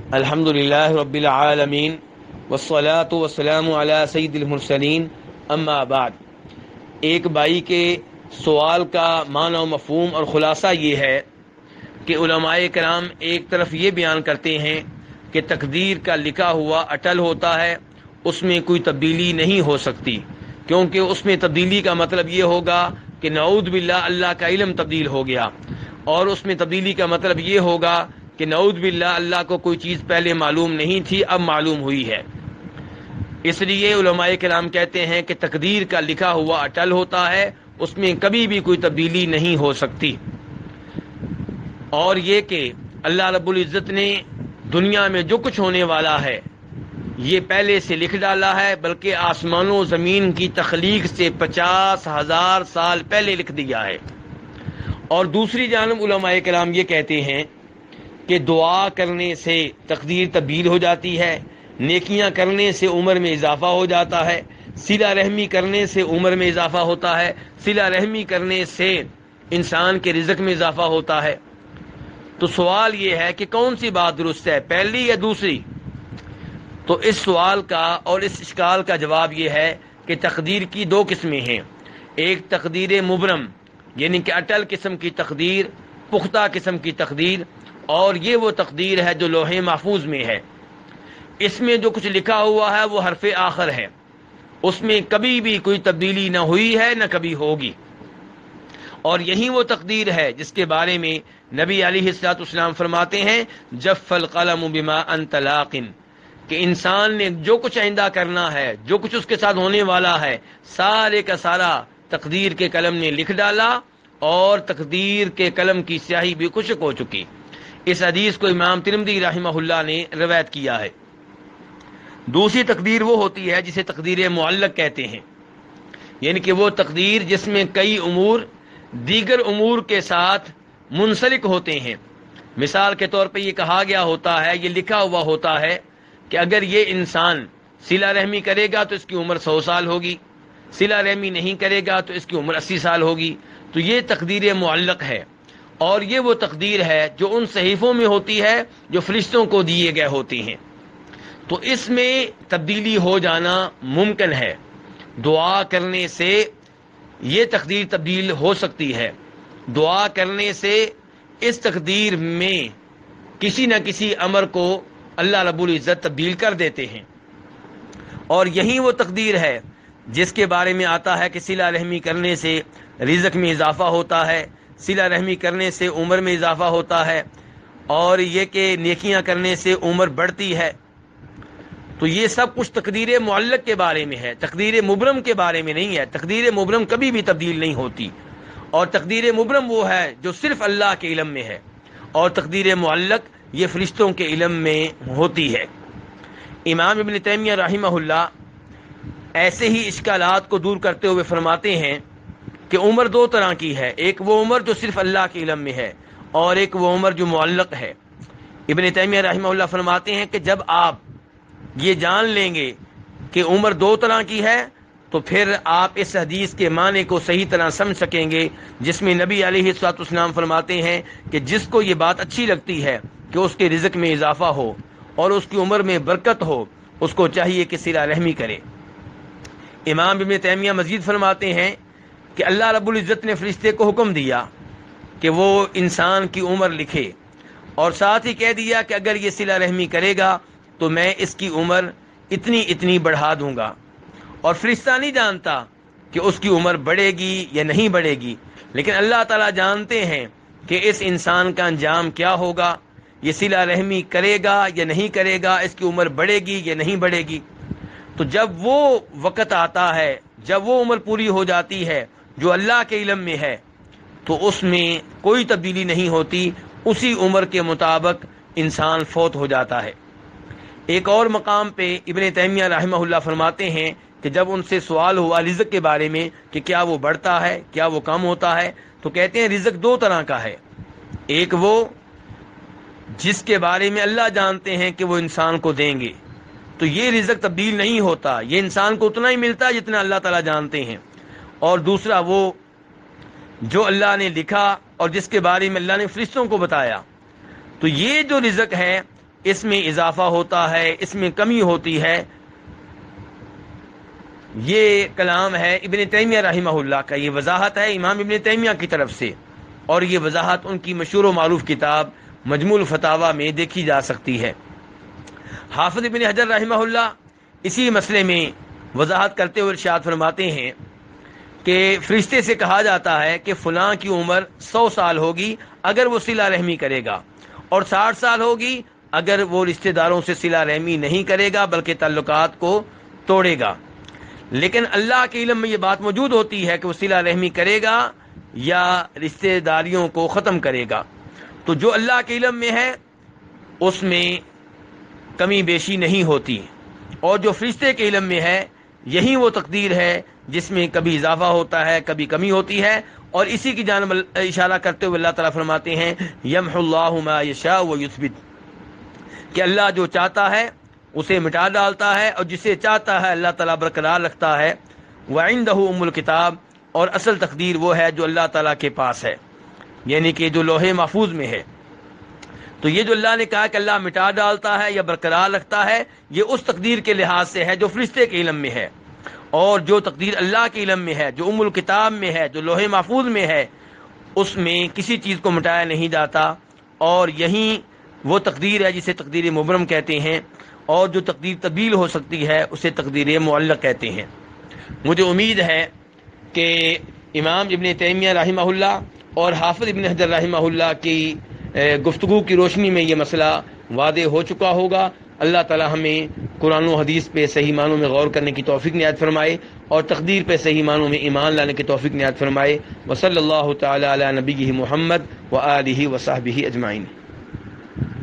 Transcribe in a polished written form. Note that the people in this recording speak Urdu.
الحمدللہ رب العالمین والصلاة والسلام علی سید المرسلین اما بعد۔ ایک بھائی کے سوال کا معنی و مفہوم اور خلاصہ یہ ہے کہ علماء کرام ایک طرف یہ بیان کرتے ہیں کہ تقدیر کا لکھا ہوا اٹل ہوتا ہے، اس میں کوئی تبدیلی نہیں ہو سکتی، کیونکہ اس میں تبدیلی کا مطلب یہ ہوگا کہ نعوذ باللہ اللہ کا علم تبدیل ہو گیا، اور اس میں تبدیلی کا مطلب یہ ہوگا کہ نعوذ باللہ اللہ کو کوئی چیز پہلے معلوم نہیں تھی، اب معلوم ہوئی ہے۔ اس لیے علماء کرام کہتے ہیں کہ تقدیر کا لکھا ہوا اٹل ہوتا ہے، اس میں کبھی بھی کوئی تبدیلی نہیں ہو سکتی۔ اور یہ کہ اللہ رب العزت نے دنیا میں جو کچھ ہونے والا ہے یہ پہلے سے لکھ ڈالا ہے، بلکہ آسمان و زمین کی تخلیق سے 50,000 سال پہلے لکھ دیا ہے۔ اور دوسری جانب علماء کرام یہ کہتے ہیں کہ دعا کرنے سے تقدیر تبدیل ہو جاتی ہے، نیکیاں کرنے سے عمر میں اضافہ ہو جاتا ہے، صلہ رحمی کرنے سے عمر میں اضافہ ہوتا ہے، صلہ رحمی کرنے سے انسان کے رزق میں اضافہ ہوتا ہے۔ تو سوال یہ ہے کہ کون سی بات درست ہے، پہلی یا دوسری؟ تو اس سوال کا اور اس اشکال کا جواب یہ ہے کہ تقدیر کی دو قسمیں ہیں، ایک تقدیر مبرم یعنی کہ اٹل قسم کی تقدیر، پختہ قسم کی تقدیر، اور یہ وہ تقدیر ہے جو لوح محفوظ میں ہے۔ اس میں جو کچھ لکھا ہوا ہے وہ حرف آخر ہے، اس میں کبھی بھی کوئی تبدیلی نہ ہوئی ہے نہ کبھی ہوگی۔ اور یہی وہ تقدیر ہے جس کے بارے میں نبی علیہ الصلوۃ والسلام فرماتے ہیں جف القلم بما انت لاق، کہ انسان نے جو کچھ آئندہ کرنا ہے، جو کچھ اس کے ساتھ ہونے والا ہے، سارے کا سارا تقدیر کے قلم نے لکھ ڈالا، اور تقدیر کے قلم کی سیاہی بھی خشک ہو چکی۔ اس حدیث کو امام ترمذی رحمہ اللہ نے روایت کیا ہے۔ دوسری تقدیر وہ ہوتی ہے جسے تقدیر معلق کہتے ہیں، یعنی کہ وہ تقدیر جس میں کئی امور دیگر امور کے ساتھ منسلک ہوتے ہیں۔ مثال کے طور پہ یہ کہا گیا ہوتا ہے، یہ لکھا ہوا ہوتا ہے کہ اگر یہ انسان صلہ رحمی کرے گا تو اس کی عمر 100 سال ہوگی، صلہ رحمی نہیں کرے گا تو اس کی عمر 80 سال ہوگی۔ تو یہ تقدیر معلق ہے، اور یہ وہ تقدیر ہے جو ان صحیفوں میں ہوتی ہے جو فرشتوں کو دیے گئے ہوتی ہیں۔ تو اس میں تبدیلی ہو جانا ممکن ہے، دعا کرنے سے یہ تقدیر تبدیل ہو سکتی ہے، دعا کرنے سے اس تقدیر میں کسی نہ کسی امر کو اللہ رب العزت تبدیل کر دیتے ہیں۔ اور یہی وہ تقدیر ہے جس کے بارے میں آتا ہے کہ صلہ رحمی کرنے سے رزق میں اضافہ ہوتا ہے، صلہ رحمی کرنے سے عمر میں اضافہ ہوتا ہے، اور یہ کہ نیکیاں کرنے سے عمر بڑھتی ہے۔ تو یہ سب کچھ تقدیر معلق کے بارے میں ہے، تقدیر مبرم کے بارے میں نہیں ہے۔ تقدیر مبرم کبھی بھی تبدیل نہیں ہوتی، اور تقدیر مبرم وہ ہے جو صرف اللہ کے علم میں ہے، اور تقدیر معلق یہ فرشتوں کے علم میں ہوتی ہے۔ امام ابن تیمیہ رحمہ اللہ ایسے ہی اشکالات کو دور کرتے ہوئے فرماتے ہیں کہ عمر دو طرح کی ہے، ایک وہ عمر جو صرف اللہ کے علم میں ہے، اور ایک وہ عمر جو معلق ہے۔ ابن تیمیہ رحمہ اللہ فرماتے ہیں کہ جب آپ یہ جان لیں گے کہ عمر دو طرح کی ہے تو پھر آپ اس حدیث کے معنی کو صحیح طرح سمجھ سکیں گے جس میں نبی علیہ الصلوۃ والسلام فرماتے ہیں کہ جس کو یہ بات اچھی لگتی ہے کہ اس کے رزق میں اضافہ ہو اور اس کی عمر میں برکت ہو، اس کو چاہیے کہ صلہ رحمی کرے۔ امام ابن تیمیہ مزید فرماتے ہیں کہ اللہ رب العزت نے فرشتے کو حکم دیا کہ وہ انسان کی عمر لکھے، اور ساتھ ہی کہہ دیا کہ اگر یہ صلہ رحمی کرے گا تو میں اس کی عمر اتنی اتنی بڑھا دوں گا۔ اور فرشتہ نہیں جانتا کہ اس کی عمر بڑھے گی یا نہیں بڑھے گی، لیکن اللہ تعالیٰ جانتے ہیں کہ اس انسان کا انجام کیا ہوگا، یہ صلہ رحمی کرے گا یا نہیں کرے گا، اس کی عمر بڑھے گی یا نہیں بڑھے گی۔ تو جب وہ وقت آتا ہے، جب وہ عمر پوری ہو جاتی ہے جو اللہ کے علم میں ہے، تو اس میں کوئی تبدیلی نہیں ہوتی، اسی عمر کے مطابق انسان فوت ہو جاتا ہے۔ ایک اور مقام پہ ابن تیمیہ رحمہ اللہ فرماتے ہیں کہ جب ان سے سوال ہوا رزق کے بارے میں کہ کیا وہ بڑھتا ہے، کیا وہ کم ہوتا ہے، تو کہتے ہیں رزق دو طرح کا ہے، ایک وہ جس کے بارے میں اللہ جانتے ہیں کہ وہ انسان کو دیں گے، تو یہ رزق تبدیل نہیں ہوتا، یہ انسان کو اتنا ہی ملتا ہے جتنا اللہ تعالیٰ جانتے ہیں۔ اور دوسرا وہ جو اللہ نے لکھا اور جس کے بارے میں اللہ نے فرشتوں کو بتایا، تو یہ جو رزق ہے اس میں اضافہ ہوتا ہے، اس میں کمی ہوتی ہے، یہ کلام ہے ابن تیمیہ رحمہ اللہ کا، یہ وضاحت ہے امام ابن تیمیہ کی طرف سے، اور یہ وضاحت ان کی مشہور و معروف کتاب مجموع الفتاوی میں دیکھی جا سکتی ہے۔ حافظ ابن حجر رحمہ اللہ اسی مسئلے میں وضاحت کرتے ہوئے ارشاد فرماتے ہیں کہ فرشتے سے کہا جاتا ہے کہ فلاں کی عمر 100 سال ہوگی اگر وہ صلہ رحمی کرے گا، اور 60 سال ہوگی اگر وہ رشتہ داروں سے صلہ رحمی نہیں کرے گا بلکہ تعلقات کو توڑے گا۔ لیکن اللہ کے علم میں یہ بات موجود ہوتی ہے کہ وہ صلہ رحمی کرے گا یا رشتہ داریوں کو ختم کرے گا۔ تو جو اللہ کے علم میں ہے اس میں کمی بیشی نہیں ہوتی، اور جو فرشتے کے علم میں ہے یہی وہ تقدیر ہے جس میں کبھی اضافہ ہوتا ہے، کبھی کمی ہوتی ہے، اور اسی کی جانب اشارہ کرتے ہوئے اللہ تعالیٰ فرماتے ہیں یمحو اللہ ما یشاء ویثبت، کہ اللہ جو چاہتا ہے اسے مٹا ڈالتا ہے، اور جسے چاہتا ہے اللہ تعالیٰ برقرار رکھتا ہے۔ وعنده ام الکتاب، اور اصل تقدیر وہ ہے جو اللہ تعالیٰ کے پاس ہے، یعنی کہ جو لوح محفوظ میں ہے۔ تو یہ جو اللہ نے کہا کہ اللہ مٹا ڈالتا ہے یا برقرار رکھتا ہے، یہ اس تقدیر کے لحاظ سے ہے جو فرشتے کے علم میں ہے، اور جو تقدیر اللہ کے علم میں ہے، جو ام الکتاب میں ہے، جو لوح محفوظ میں ہے، اس میں کسی چیز کو مٹایا نہیں جاتا، اور یہی وہ تقدیر ہے جسے تقدیر مبرم کہتے ہیں، اور جو تقدیر تبدیل ہو سکتی ہے اسے تقدیر معلق کہتے ہیں۔ مجھے امید ہے کہ امام ابن تیمیہ رحمہ اللہ اور حافظ ابن حجر رحمہ اللہ کی گفتگو کی روشنی میں یہ مسئلہ واضح ہو چکا ہوگا۔ اللہ تعالی ہمیں قرآن و حدیث پہ صحیح معنوں میں غور کرنے کی توفیق عنایت فرمائے، اور تقدیر پہ صحیح معنوں میں ایمان لانے کی توفیق عنایت فرمائے۔ وصلی اللہ تعالی علی نبیہ محمد وآلہ وصحبہ اجمعین۔